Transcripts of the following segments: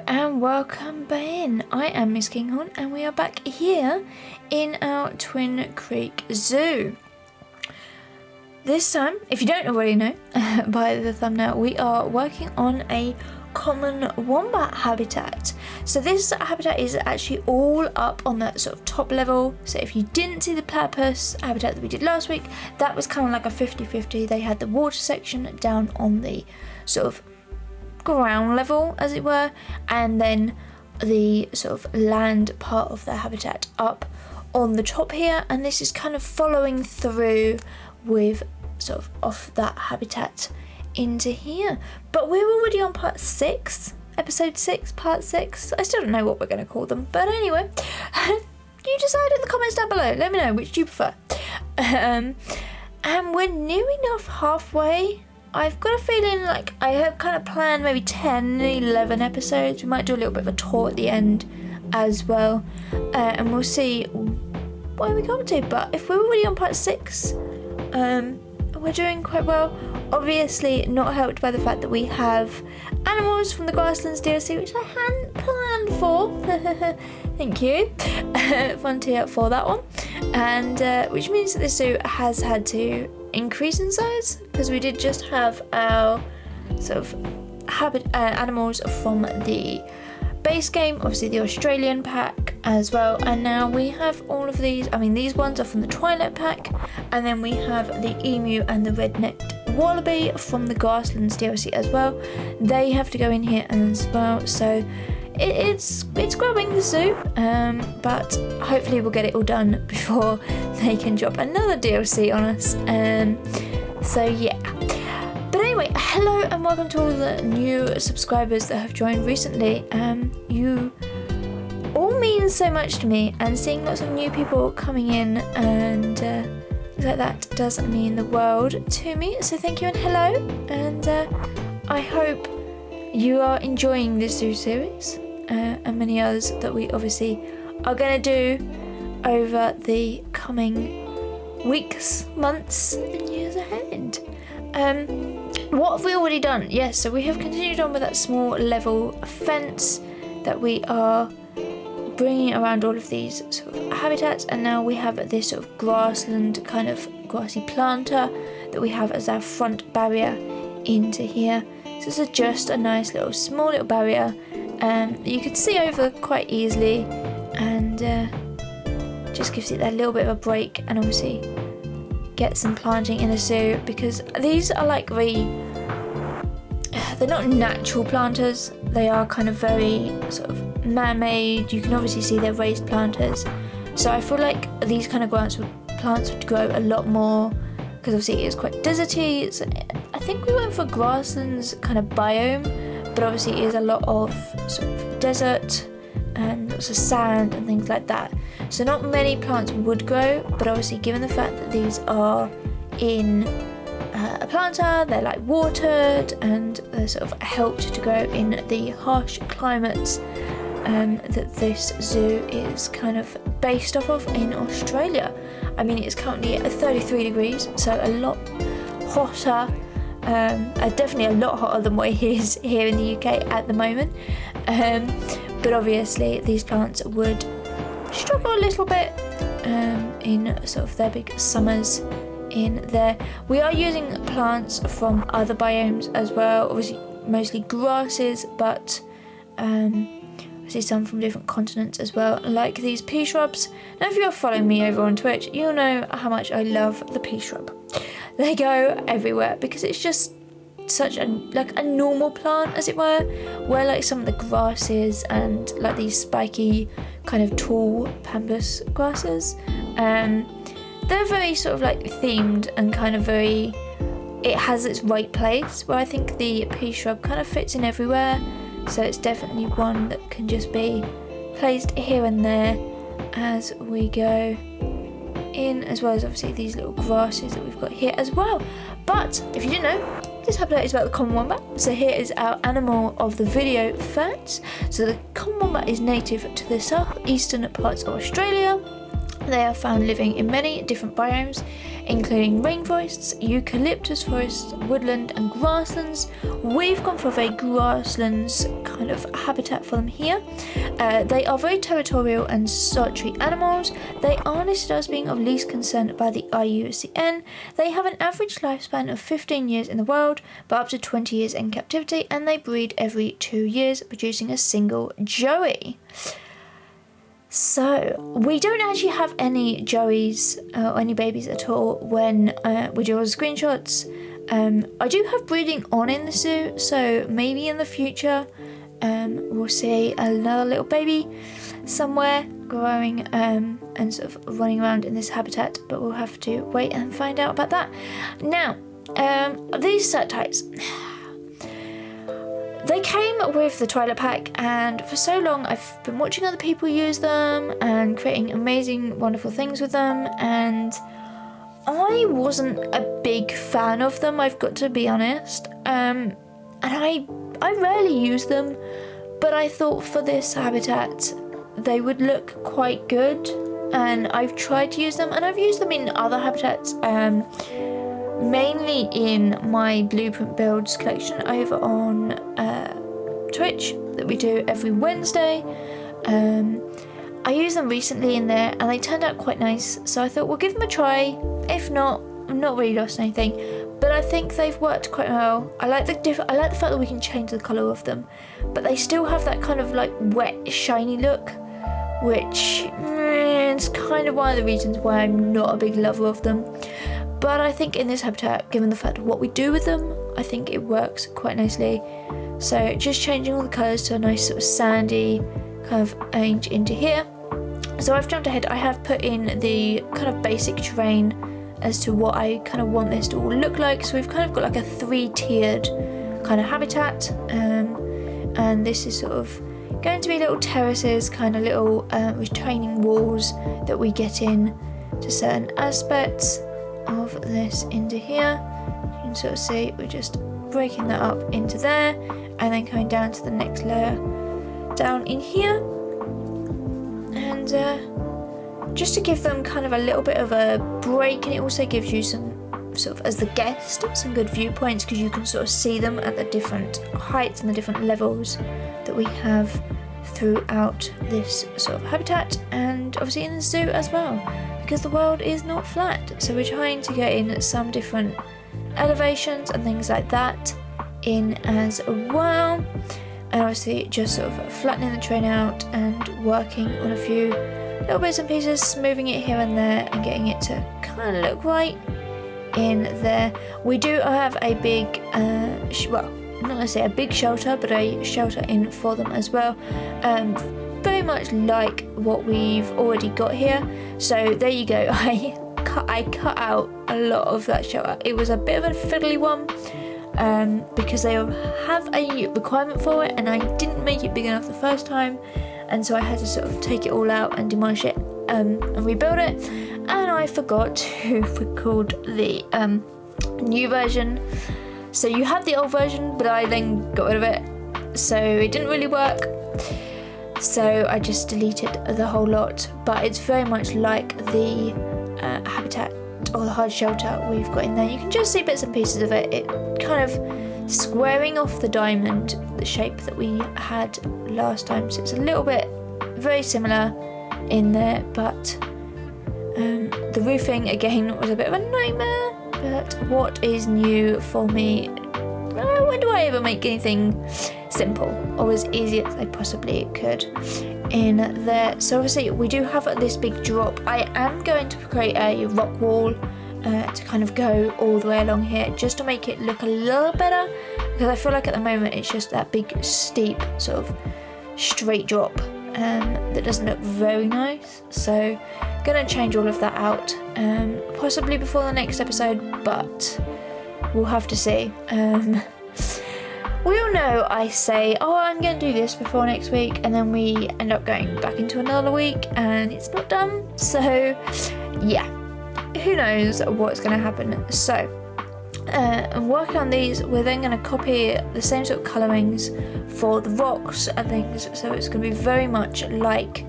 and welcome back in. I am Miss Kinghorn and we are back here in our Twin Creek Zoo. This time, if you don't already know by the thumbnail, we are working on a Common Wombat habitat. So this habitat is actually all up on that sort of top level. So if you didn't see the Platypus habitat that we did last week, that was kind of like a 50-50. They had the water section down on the sort of ground level, as it were, and then the sort of land part of their habitat up on the top here, and this is kind of following through with sort of off that habitat into here. But we're already on part 6, episode 6, part 6. I still don't know what we're going to call them, but anyway, you decide in the comments down below. Let me know which do you prefer. And we're near enough halfway. I've got a feeling like I have kind of planned maybe 10, 11 episodes. We might do a little bit of a tour at the end as well. And we'll see where we come to. But if we're already on part 6, we're doing quite well. Obviously not helped by the fact that we have animals from the Grasslands DLC, which I hadn't planned for. Thank you, Frontier, for that one. And which means that the zoo has had to increase in size, because we did just have our sort of animals from the base game, obviously the Australian pack as well, and now we have all of these. I mean, these ones are from the Twilight pack, and then we have the emu and the red-necked wallaby from the Grasslands DLC as well. They have to go in here as well, so it's growing the zoo, but hopefully we'll get it all done before they can drop another DLC on us. So yeah. But anyway, hello and welcome to all the new subscribers that have joined recently. You all mean so much to me, and seeing lots of new people coming in and things like that does mean the world to me. So thank you and hello, and I hope you are enjoying this zoo series and many others that we obviously are going to do over the coming weeks, months and years ahead. What have we already done? Yes, so we have continued on with that small level fence that we are bringing around all of these sort of habitats, and now we have this sort of grassland kind of grassy planter that we have as our front barrier into here. So this is just a nice little small little barrier that you could see over quite easily, and just gives it that little bit of a break, and obviously get some planting in the zoo, because these are like they're not natural planters, they are kind of very sort of man-made. You can obviously see they're raised planters, so I feel like these kind of plants would grow a lot more, because obviously it is quite deserty. I think we went for grasslands kind of biome, but obviously it is a lot of sort of desert and lots of sand and things like that, so not many plants would grow. But obviously, given the fact that these are in a planter, they're like watered and they're sort of helped to grow in the harsh climates that this zoo is kind of based off of in Australia. I mean, it's currently at 33 degrees, so a lot hotter, definitely a lot hotter than what it is here in the UK at the moment. But obviously these plants would struggle a little bit in sort of their big summers in there. We are using plants from other biomes as well, obviously mostly grasses, but obviously some from different continents as well, like these pea shrubs. Now if you're following me over on Twitch, you'll know how much I love the pea shrub. They go everywhere because it's just such a normal plant, as it were, where like some of the grasses and like these spiky kind of tall pampas grasses, they're very sort of like themed and kind of very, it has its right place, where I think the pea shrub kind of fits in everywhere. So it's definitely one that can just be placed here and there as we go in, as well as obviously these little grasses that we've got here as well. But if you didn't know, this habitat is about the Common Wombat. So here is our animal of the video facts. So the Common Wombat is native to the southeastern parts of Australia, They are found living in many different biomes, including rainforests, eucalyptus forests, woodland and grasslands. We've gone for a very grasslands kind of habitat for them here. They are very territorial and solitary animals. They are listed as being of least concern by the IUCN. They have an average lifespan of 15 years in the wild, but up to 20 years in captivity, and they breed every 2 years, producing a single joey. So, we don't actually have any joeys or any babies at all when we do all the screenshots. I do have breeding on in the zoo, so maybe in the future we'll see another little baby somewhere growing and sort of running around in this habitat, but we'll have to wait and find out about that. Now, these set types. They came with the Twilight Pack, and for so long I've been watching other people use them and creating amazing, wonderful things with them, and I wasn't a big fan of them, I've got to be honest. And I rarely use them, but I thought for this habitat they would look quite good, and I've tried to use them, and I've used them in other habitats, mainly in my blueprint builds collection over on Twitch that we do every Wednesday. I used them recently in there and they turned out quite nice, so I thought we'll give them a try. If not, I'm not really lost anything, but I think they've worked quite well. I like the fact that we can change the colour of them, but they still have that kind of like wet, shiny look, which is kind of one of the reasons why I'm not a big lover of them. But I think in this habitat, given the fact of what we do with them, I think it works quite nicely. So just changing all the colours to a nice sort of sandy kind of range into here. So I've jumped ahead. I have put in the kind of basic terrain as to what I kind of want this to all look like. So we've kind of got like a 3-tiered kind of habitat. And this is sort of going to be little terraces, kind of little retaining walls that we get in to certain aspects of this into here. You can sort of see we're just breaking that up into there and then coming down to the next layer down in here, and just to give them kind of a little bit of a break, and it also gives you some sort of, as the guest, some good viewpoints because you can sort of see them at the different heights and the different levels that we have throughout this sort of habitat, and obviously in the zoo as well, because the world is not flat, so we're trying to get in some different elevations and things like that in as well, and obviously just sort of flattening the terrain out and working on a few little bits and pieces, smoothing it here and there and getting it to kind of look right in there. We do have a big well, not necessarily a big shelter, but a shelter in for them as well, very much like what we've already got here. So there you go. I cut out a lot of that shelter. It was a bit of a fiddly one because they have a requirement for it, and I didn't make it big enough the first time, and so I had to sort of take it all out and demolish it and rebuild it. And I forgot to record the new version. So you had the old version, but I then got rid of it, so it didn't really work. So I just deleted the whole lot, but it's very much like the habitat or the hard shelter we've got in there. You can just see bits and pieces of it. It kind of squaring off the diamond, the shape that we had last time. So it's a little bit very similar in there, but the roofing again was a bit of a nightmare. But what is new for me? When do I ever make anything simple or as easy as I possibly could in there? So obviously we do have this big drop. I am going to create a rock wall to kind of go all the way along here, just to make it look a little better, because I feel like at the moment it's just that big steep sort of straight drop that doesn't look very nice. So gonna change all of that out, possibly before the next episode, but we'll have to see. We all know I say, oh, I'm going to do this before next week, and then we end up going back into another week and it's not done. So yeah, who knows what's going to happen. So I'm working on these. We're then going to copy the same sort of colourings for the rocks and things, so it's going to be very much like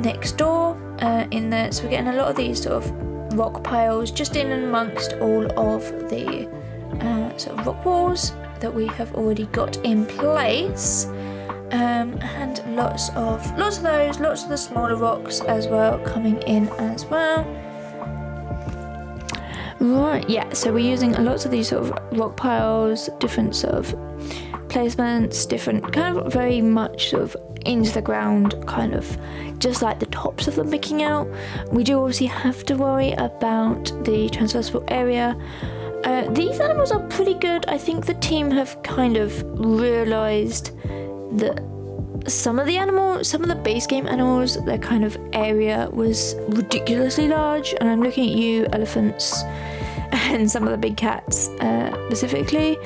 next door. in there. So we're getting a lot of these sort of rock piles just in and amongst all of the sort of rock walls that we have already got in place, and lots of those, lots of the smaller rocks as well coming in as well. Right, yeah, so we're using lots of these sort of rock piles, different sort of placements, different kind of very much sort of into the ground, kind of just like the tops of them picking out. We do obviously have to worry about the transversal area. These animals are pretty good. I think the team have kind of realised that some of the base game animals, their kind of area was ridiculously large, and I'm looking at you, elephants, and some of the big cats specifically,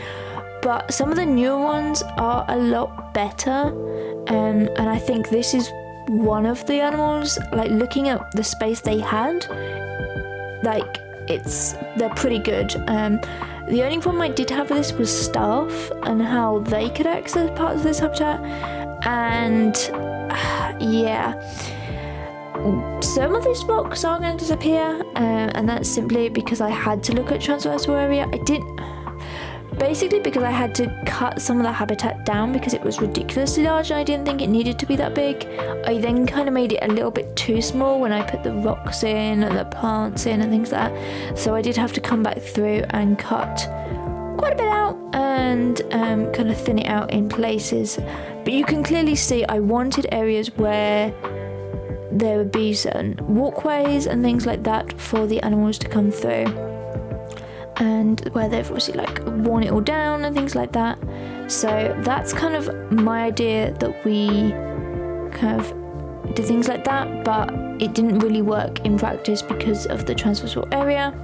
but some of the newer ones are a lot better, and I think this is one of the animals, like looking at the space they had, like they're pretty good. The only problem I did have with this was staff and how they could access parts of this habitat, and yeah, some of these rocks are going to disappear, and that's simply because I had to look at transversal area. Basically because I had to cut some of the habitat down because it was ridiculously large and I didn't think it needed to be that big. I then kind of made it a little bit too small when I put the rocks in and the plants in and things like that. So I did have to come back through and cut quite a bit out and kind of thin it out in places. But you can clearly see I wanted areas where there would be certain walkways and things like that for the animals to come through, and where they've obviously like worn it all down and things like that. So that's kind of my idea, that we kind of did things like that, but it didn't really work in practice because of the transversal area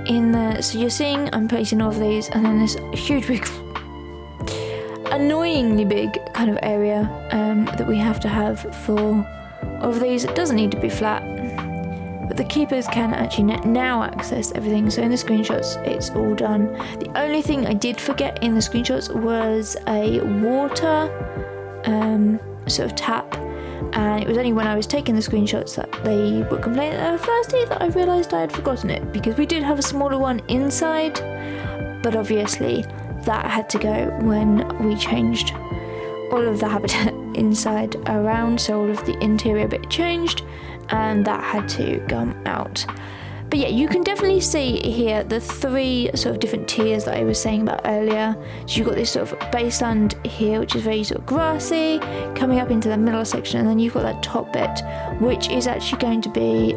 in there. So you're seeing I'm placing all of these, and then this huge big, annoyingly big kind of area that we have to have for all of these. It doesn't need to be flat, but the keepers can actually now access everything. So in the screenshots it's all done. The only thing I did forget in the screenshots was a water sort of tap, and it was only when I was taking the screenshots that they were complaining at first that I realised I had forgotten it, because we did have a smaller one inside, but obviously that had to go when we changed all of the habitat inside around, so all of the interior bit changed, and that had to come out. But yeah, you can definitely see here the three sort of different tiers that I was saying about earlier. So you've got this sort of baseland here, which is very sort of grassy, coming up into the middle section, and then you've got that top bit, which is actually going to be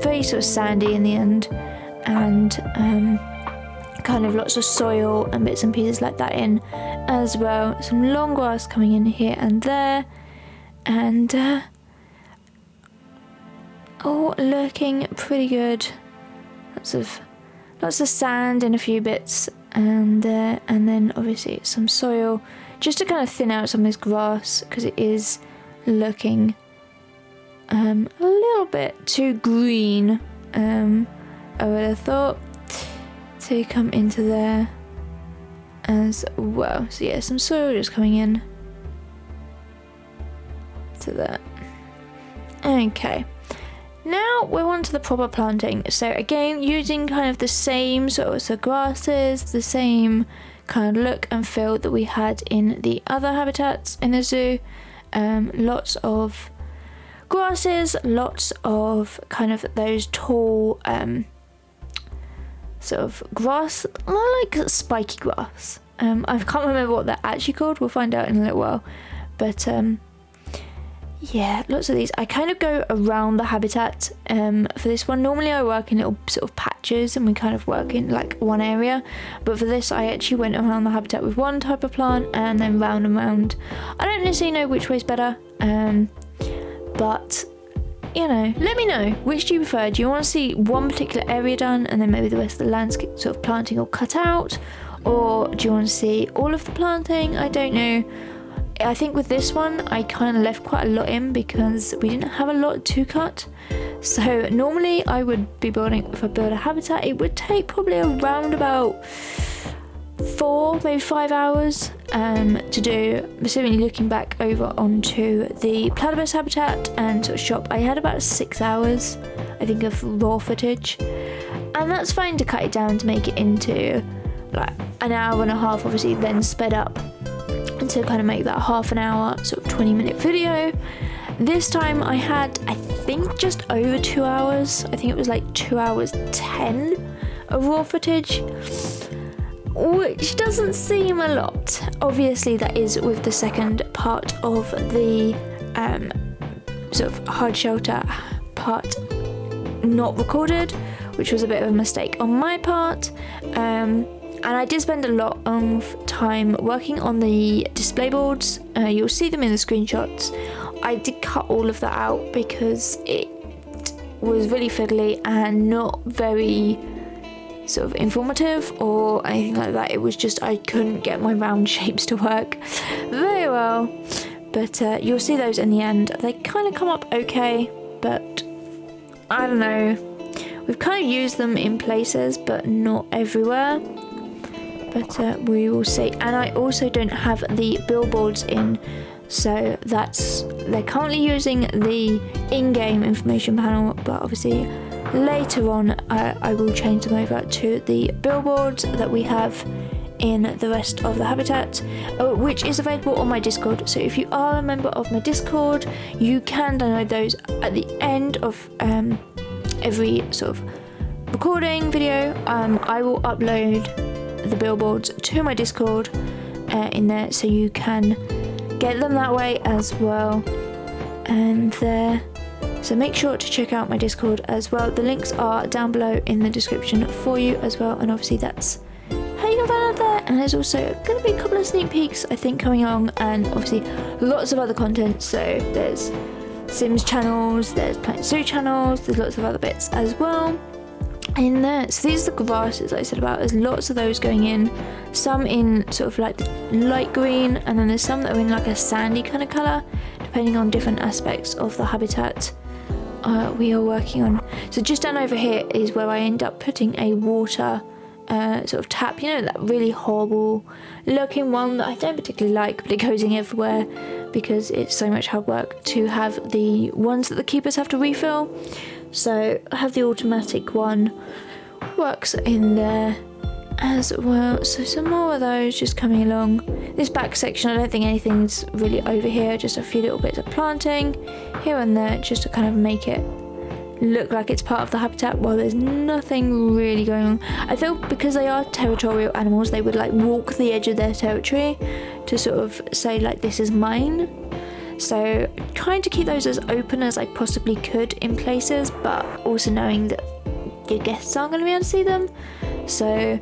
very sort of sandy in the end, and kind of lots of soil and bits and pieces like that in as well. Some long grass coming in here and there, and all looking pretty good. Lots of sand in a few bits, and then obviously some soil just to kind of thin out some of this grass, because it is looking a little bit too green, I would have thought, to come into there as well. So yeah, some soil just coming in to that. Okay. Now we're on to the proper planting. So again, using kind of the same sort of grasses, the same kind of look and feel that we had in the other habitats in the zoo. Lots of grasses, lots of kind of those tall sort of grass, like spiky grass. I can't remember what they're actually called. We'll find out in a little while. But yeah, lots of these. I kind of go around the habitat for this one. Normally I work in little sort of patches and we kind of work in like one area, but for this I actually went around the habitat with one type of plant and then round and round. I don't necessarily know which way's better, but you know, let me know, which do you prefer? Do you want to see one particular area done and then maybe the rest of the landscape sort of planting or cut out, or do you want to see all of the planting? I don't know. I think with this one I kind of left quite a lot in because we didn't have a lot to cut. So normally I would be building, if I build a habitat, it would take probably around about 4, maybe 5 hours to do. Assuming looking back over onto the platypus habitat and sort of shop, I had about 6 hours, I think, of raw footage, and that's fine to cut it down to make it into like an hour and a half, obviously then sped up to kind of make that half an hour, sort of 20-minute video. This time I had, I think, just over 2 hours. I think it was like 2 hours 10 of raw footage, which doesn't seem a lot. Obviously that is with the second part of the sort of hard shelter part not recorded, which was a bit of a mistake on my part. And I did spend a lot of time working on the display boards. You'll see them in the screenshots. I did cut all of that out because it was really fiddly and not very sort of informative or anything like that. It was just I couldn't get my round shapes to work very well. But you'll see those in the end. They kind of come up okay, but I don't know. We've kind of used them in places, but not everywhere. But we will see. And I also don't have the billboards in, so they're currently using the in-game information panel, but obviously later on I will change them over to the billboards that we have in the rest of the habitat, which is available on my Discord. So if you are a member of my Discord, you can download those at the end of every sort of recording video. I will upload the billboards to my Discord in there, so you can get them that way as well. And so make sure to check out my Discord as well. The links are down below in the description for you as well, and obviously that's how you can find out there. And there's also going to be a couple of sneak peeks, I think, coming along, and obviously lots of other content. So there's Sims channels, there's Planet Zoo channels, there's lots of other bits as well in there. So these are the grasses I said about. There's lots of those going in, some in sort of like the light green, and then there's some that are in like a sandy kind of colour, depending on different aspects of the habitat we are working on. So just down over here is where I end up putting a water sort of tap, you know, that really horrible looking one that I don't particularly like, but it goes in everywhere because it's so much hard work to have the ones that the keepers have to refill. So I have the automatic one, works in there as well. So some more of those just coming along. This back section, I don't think anything's really over here, just a few little bits of planting here and there, just to kind of make it look like it's part of the habitat while there's nothing really going on. I feel because they are territorial animals, they would like walk the edge of their territory to sort of say like, this is mine. So trying to keep those as open as I possibly could in places, but also knowing that your guests aren't going to be able to see them, so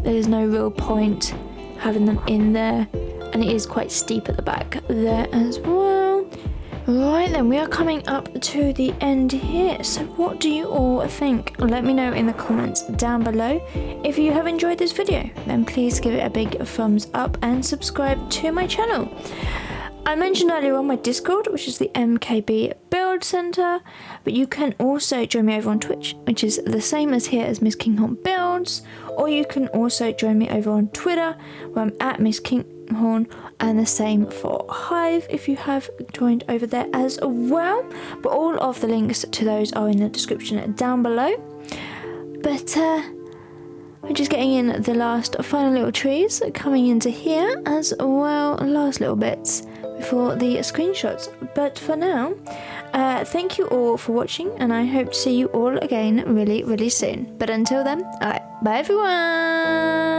there's no real point having them in there. And it is quite steep at the back there as well. Right then, we are coming up to the end here. So what do you all think? Let me know in the comments down below. If you have enjoyed this video, then please give it a big thumbs up and subscribe to my channel. I mentioned earlier on my Discord, which is the MKB Build Center, but you can also join me over on Twitch, which is the same as here as Miss Kinghorn Builds, or you can also join me over on Twitter, where I'm at Miss Kinghorn, and the same for Hive if you have joined over there as well. But all of the links to those are in the description down below. But I'm just getting in the last final little trees coming into here as well, last little bits before the screenshots. But for now, thank you all for watching, and I hope to see you all again really, really soon. But until then, alright, bye everyone!